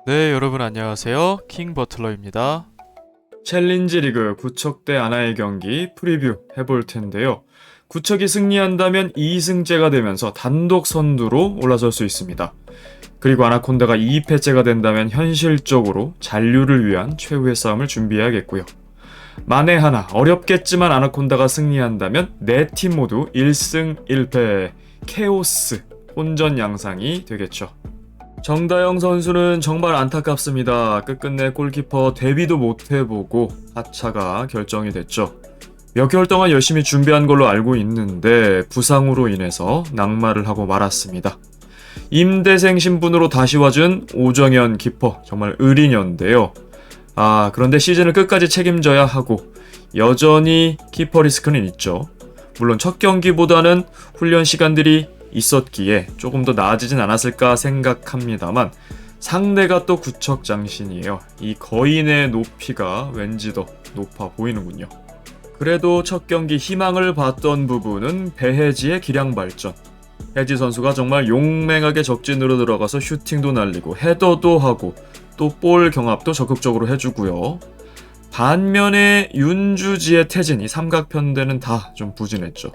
네, 여러분 안녕하세요. 킹 버틀러입니다. 챌린지 리그 구척 대 아나의 경기 프리뷰 해볼 텐데요. 구척이 승리한다면 2승째가 되면서 단독 선두로 올라설 수 있습니다. 그리고 아나콘다가 2패째가 된다면 현실적으로 잔류를 위한 최후의 싸움을 준비해야겠고요. 만에 하나 어렵겠지만 아나콘다가 승리한다면 네 팀 모두 1승 1패 케오스 혼전 양상이 되겠죠. 정다영 선수는 정말 안타깝습니다. 끝끝내 골키퍼 데뷔도 못해보고 하차가 결정이 됐죠. 몇 개월 동안 열심히 준비한 걸로 알고 있는데 부상으로 인해서 낙마를 하고 말았습니다. 임대생 신분으로 다시 와준 오정현 키퍼 정말 을인연인데요. 그런데 시즌을 끝까지 책임져야 하고 여전히 키퍼 리스크는 있죠. 물론 첫 경기보다는 훈련 시간들이 있었기에 조금 더 나아지진 않았을까 생각합니다만 상대가 또 구척 장신이에요. 이 거인의 높이가 왠지 더 높아 보이는군요. 그래도 첫 경기 희망을 봤던 부분은 배혜지의 기량 발전. 혜지 선수가 정말 용맹하게 적진으로 들어가서 슈팅도 날리고 헤더도 하고 또 볼 경합도 적극적으로 해주고요. 반면에 윤주지의 태진이 삼각편대는 다 좀 부진했죠.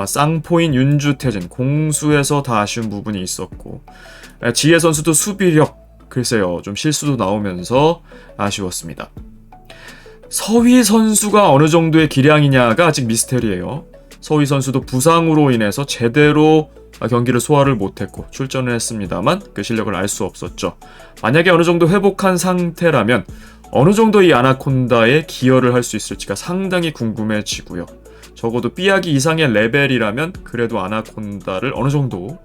쌍포인 윤주태진 공수에서 다 아쉬운 부분이 있었고 지혜 선수도 수비력 글쎄요 좀 실수도 나오면서 아쉬웠습니다. 서희 선수가 어느 정도의 기량이냐가 아직 미스테리예요. 서희 선수도 부상으로 인해서 제대로 경기를 소화를 못했고 출전을 했습니다만 그 실력을 알 수 없었죠. 만약에 어느 정도 회복한 상태라면 어느 정도 이 아나콘다에 기여를 할 수 있을지가 상당히 궁금해지고요. 적어도 삐약이 이상의 레벨이라면 그래도 아나콘다를 어느 정도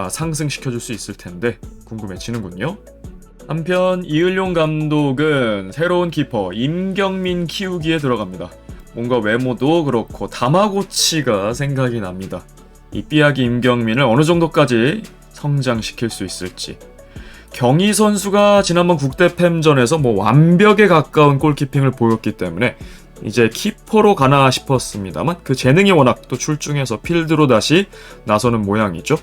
상승시켜줄 수 있을 텐데 궁금해지는군요. 한편 이을용 감독은 새로운 키퍼 임경민 키우기에 들어갑니다. 뭔가 외모도 그렇고 다마고치가 생각이 납니다. 이 삐약이 임경민을 어느 정도까지 성장시킬 수 있을지. 경희 선수가 지난번 국대팸전에서 완벽에 가까운 골키핑을 보였기 때문에 이제 키퍼로 가나 싶었습니다만 그 재능이 워낙 또 출중해서 필드로 다시 나서는 모양이죠.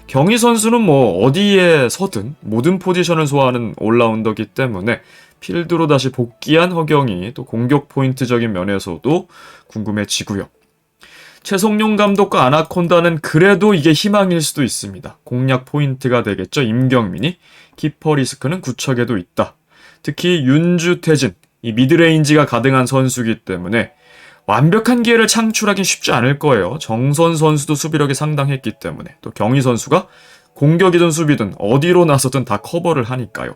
경희 선수는 어디에 서든 모든 포지션을 소화하는 올라운더기 때문에 필드로 다시 복귀한 허경이 또 공격 포인트적인 면에서도 궁금해지고요. 최성용 감독과 아나콘다는 그래도 이게 희망일 수도 있습니다. 공략 포인트가 되겠죠. 임경민이. 키퍼 리스크는 구척에도 있다. 특히 윤주태진, 이 미드레인지가 가능한 선수이기 때문에 완벽한 기회를 창출하긴 쉽지 않을 거예요. 정선 선수도 수비력이 상당했기 때문에 또 경희 선수가 공격이든 수비든 어디로 나서든 다 커버를 하니까요.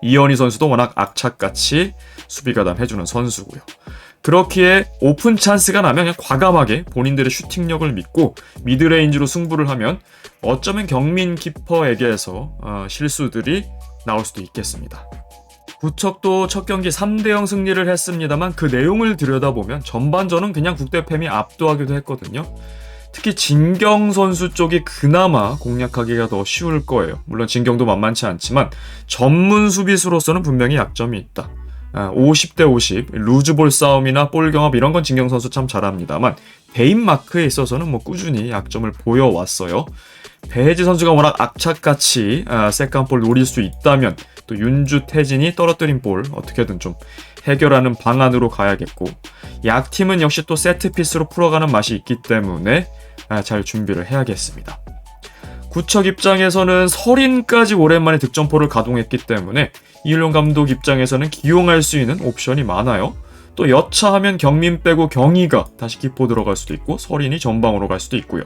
이현희 선수도 워낙 악착같이 수비가담 해주는 선수고요. 그렇기에 오픈 찬스가 나면 그냥 과감하게 본인들의 슈팅력을 믿고 미드레인지로 승부를 하면 어쩌면 경민 키퍼에게서 실수들이 나올 수도 있겠습니다. 구척도 첫 경기 3대0 승리를 했습니다만 그 내용을 들여다보면 전반전은 그냥 국대팸이 압도하기도 했거든요. 특히 진경 선수 쪽이 그나마 공략하기가 더 쉬울 거예요. 물론 진경도 만만치 않지만 전문 수비수로서는 분명히 약점이 있다. 50대 50 루즈볼 싸움이나 볼 경합 이런 건 진경 선수 참 잘합니다만 대인 마크에 있어서는 꾸준히 약점을 보여왔어요. 배혜지 선수가 워낙 악착같이 세컨볼 노릴 수 있다면 또 윤주태진이 떨어뜨린 볼 어떻게든 좀 해결하는 방안으로 가야겠고 약팀은 역시 또 세트피스로 풀어가는 맛이 있기 때문에 잘 준비를 해야겠습니다. 구척 입장에서는 설인까지 오랜만에 득점포를 가동했기 때문에 이일용 감독 입장에서는 기용할 수 있는 옵션이 많아요. 또 여차하면 경민 빼고 경희가 다시 키포 들어갈 수도 있고 설인이 전방으로 갈 수도 있고요.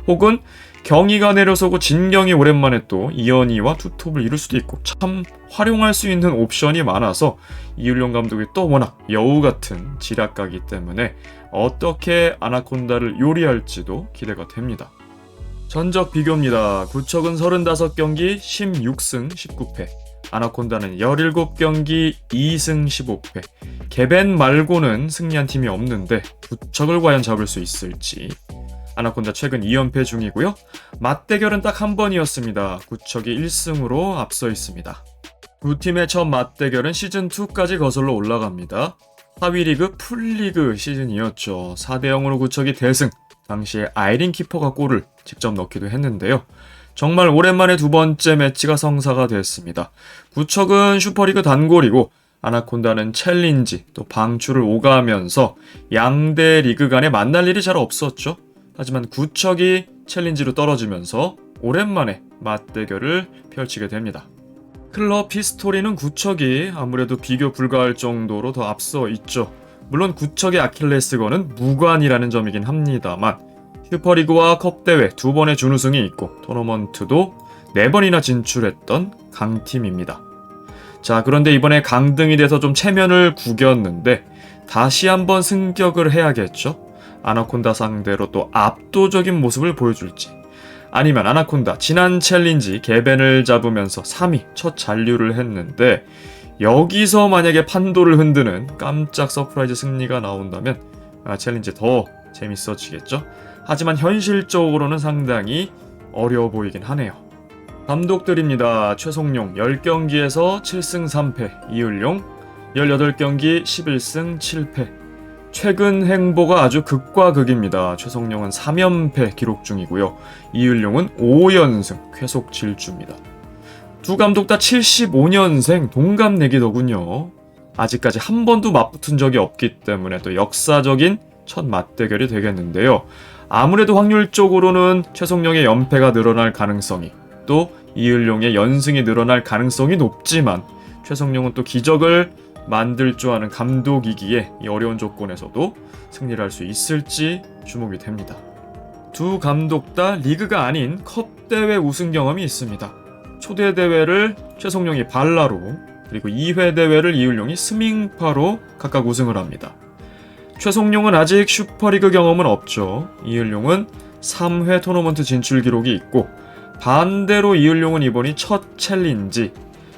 혹은 경희가 내려서고 진경이 오랜만에 또 이현희와 투톱을 이룰 수도 있고 참 활용할 수 있는 옵션이 많아서 이일용 감독이 또 워낙 여우 같은 지략가기 때문에 어떻게 아나콘다를 요리할지도 기대가 됩니다. 전적 비교입니다. 구척은 35경기 16승 19패, 아나콘다는 17경기 2승 15패. 개벤 말고는 승리한 팀이 없는데 구척을 과연 잡을 수 있을지. 아나콘다 최근 2연패 중이고요. 맞대결은 딱 한 번이었습니다. 구척이 1승으로 앞서 있습니다. 두 팀의 첫 맞대결은 시즌2까지 거슬러 올라갑니다. 하위리그 풀리그 시즌이었죠. 4대0으로 구척이 대승. 당시에 아이린 키퍼가 골을 직접 넣기도 했는데요. 정말 오랜만에 두 번째 매치가 성사가 됐습니다. 구척은 슈퍼리그 단골이고 아나콘다는 챌린지 또 방출을 오가면서 양대 리그 간에 만날 일이 잘 없었죠. 하지만 구척이 챌린지로 떨어지면서 오랜만에 맞대결을 펼치게 됩니다. 클럽 히스토리는 구척이 아무래도 비교 불가할 정도로 더 앞서 있죠. 물론 구척의 아킬레스건은 무관이라는 점이긴 합니다만 슈퍼리그와 컵대회 2번의 준우승이 있고 토너먼트도 4번이나 진출했던 강팀입니다. 자, 그런데 이번에 강등이 돼서 좀 체면을 구겼는데 다시 한번 승격을 해야겠죠? 아나콘다 상대로 또 압도적인 모습을 보여줄지, 아니면 아나콘다 지난 챌린지 개벤을 잡으면서 3위 첫 잔류를 했는데 여기서 만약에 판도를 흔드는 깜짝 서프라이즈 승리가 나온다면 챌린지 더 재밌어지겠죠? 하지만 현실적으로는 상당히 어려워 보이긴 하네요. 감독들입니다. 최송용 10경기에서 7승 3패, 이을용 18경기 11승 7패. 최근 행보가 아주 극과 극입니다. 최송용은 3연패 기록 중이고요. 이을용은 5연승 쾌속 질주입니다. 두 감독 다 75년생 동갑내기더군요. 아직까지 한 번도 맞붙은 적이 없기 때문에 또 역사적인 첫 맞대결이 되겠는데요. 아무래도 확률적으로는 최송용의 연패가 늘어날 가능성이, 또 이을용의 연승이 늘어날 가능성이 높지만 최송용은 또 기적을 만들 줄 아는 감독이기에 이 어려운 조건에서도 승리를 할 수 있을지 주목이 됩니다. 두 감독 다 리그가 아닌 컵 대회 우승 경험이 있습니다. 초대 대회를 최송용이 발라로, 그리고 2회 대회를 이을용이 스밍파로 각각 우승을 합니다. 최송용은 아직 슈퍼리그 경험은 없죠. 이을용은 3회 토너먼트 진출 기록이 있고, 반대로 이을용은 이번이 첫 챌린지,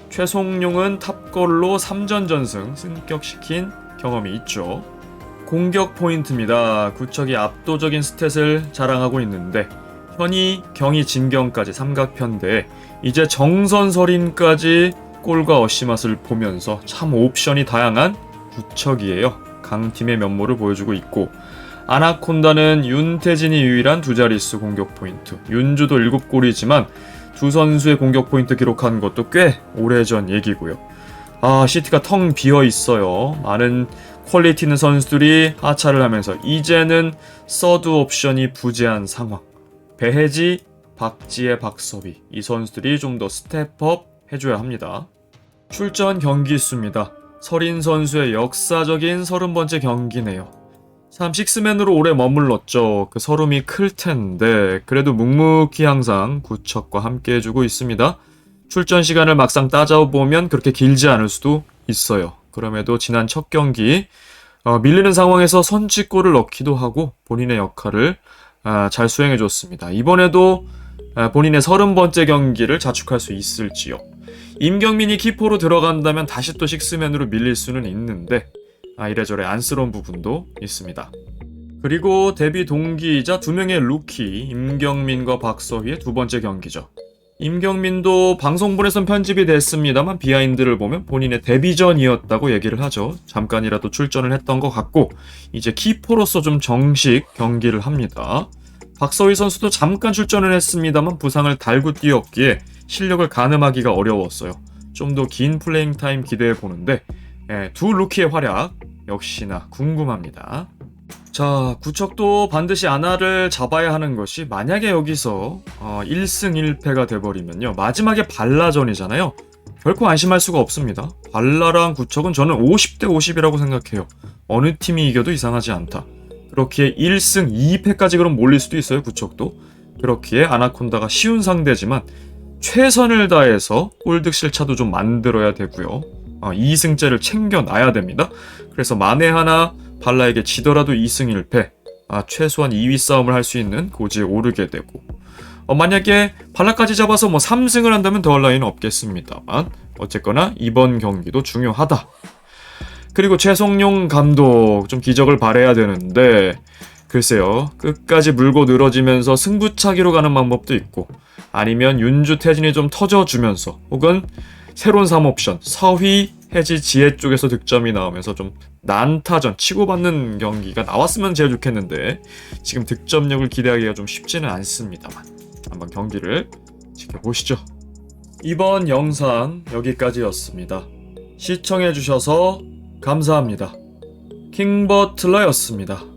최송용은 탑걸로 3전 전승 승격시킨 경험이 있죠. 공격 포인트입니다. 구척이 압도적인 스탯을 자랑하고 있는데 현이, 경희, 진경까지 삼각편대에 이제 정선설인까지 골과 어시맛을 보면서 참 옵션이 다양한 구척이에요. 강팀의 면모를 보여주고 있고, 아나콘다는 윤태진이 유일한 두 자릿수 공격 포인트, 윤주도 7골이지만 두 선수의 공격 포인트 기록한 것도 꽤 오래전 얘기고요. 시티가 텅 비어 있어요. 많은 퀄리티 있는 선수들이 하차를 하면서 이제는 서드 옵션이 부재한 상황. 배혜지, 박지혜, 박서비, 이 선수들이 좀 더 스텝업 해줘야 합니다. 출전 경기 수입니다. 서린 선수의 역사적인 30번째 경기네요. 참 식스맨으로 오래 머물렀죠. 그 서름이 클 텐데 그래도 묵묵히 항상 구척과 함께 해주고 있습니다. 출전 시간을 막상 따져보면 그렇게 길지 않을 수도 있어요. 그럼에도 지난 첫 경기 밀리는 상황에서 선취골을 넣기도 하고 본인의 역할을 잘 수행해줬습니다. 이번에도 본인의 30번째 경기를 자축할 수 있을지요. 임경민이 키포로 들어간다면 다시 또 식스맨으로 밀릴 수는 있는데 이래저래 안쓰러운 부분도 있습니다. 그리고 데뷔 동기이자 두 명의 루키 임경민과 박서희의 두 번째 경기죠. 임경민도 방송분에선 편집이 됐습니다만 비하인드를 보면 본인의 데뷔전이었다고 얘기를 하죠. 잠깐이라도 출전을 했던 것 같고 이제 키포로서 좀 정식 경기를 합니다. 박서희 선수도 잠깐 출전을 했습니다만 부상을 달고 뛰었기에 실력을 가늠하기가 어려웠어요. 좀 더 긴 플레잉 타임 기대해 보는데 두 루키의 활약 역시나 궁금합니다. 자, 구척도 반드시 아나를 잡아야 하는 것이, 만약에 여기서 1승 1패가 돼버리면요, 마지막에 발라전이잖아요. 결코 안심할 수가 없습니다. 발라랑 구척은 저는 50대 50이라고 생각해요. 어느 팀이 이겨도 이상하지 않다. 그렇기에 1승 2패까지 그럼 몰릴 수도 있어요. 구척도. 그렇기에 아나콘다가 쉬운 상대지만 최선을 다해서 골득실 차도 좀 만들어야 되고요. 2승째를 챙겨놔야 됩니다. 그래서 만에 하나 발라에게 지더라도 2승 1패, 최소한 2위 싸움을 할 수 있는 고지에 오르게 되고, 만약에 발라까지 잡아서 3승을 한다면 더할 나위는 없겠습니다만 어쨌거나 이번 경기도 중요하다. 그리고 최송용 감독 좀 기적을 바라야 되는데 글쎄요, 끝까지 물고 늘어지면서 승부차기로 가는 방법도 있고, 아니면 윤주 태진이 좀 터져주면서, 혹은 새로운 3옵션 서휘, 해지, 지혜 쪽에서 득점이 나오면서 좀 난타전, 치고받는 경기가 나왔으면 제일 좋겠는데 지금 득점력을 기대하기가 좀 쉽지는 않습니다만 한번 경기를 지켜보시죠. 이번 영상 여기까지였습니다. 시청해주셔서 감사합니다. 킹버틀러였습니다.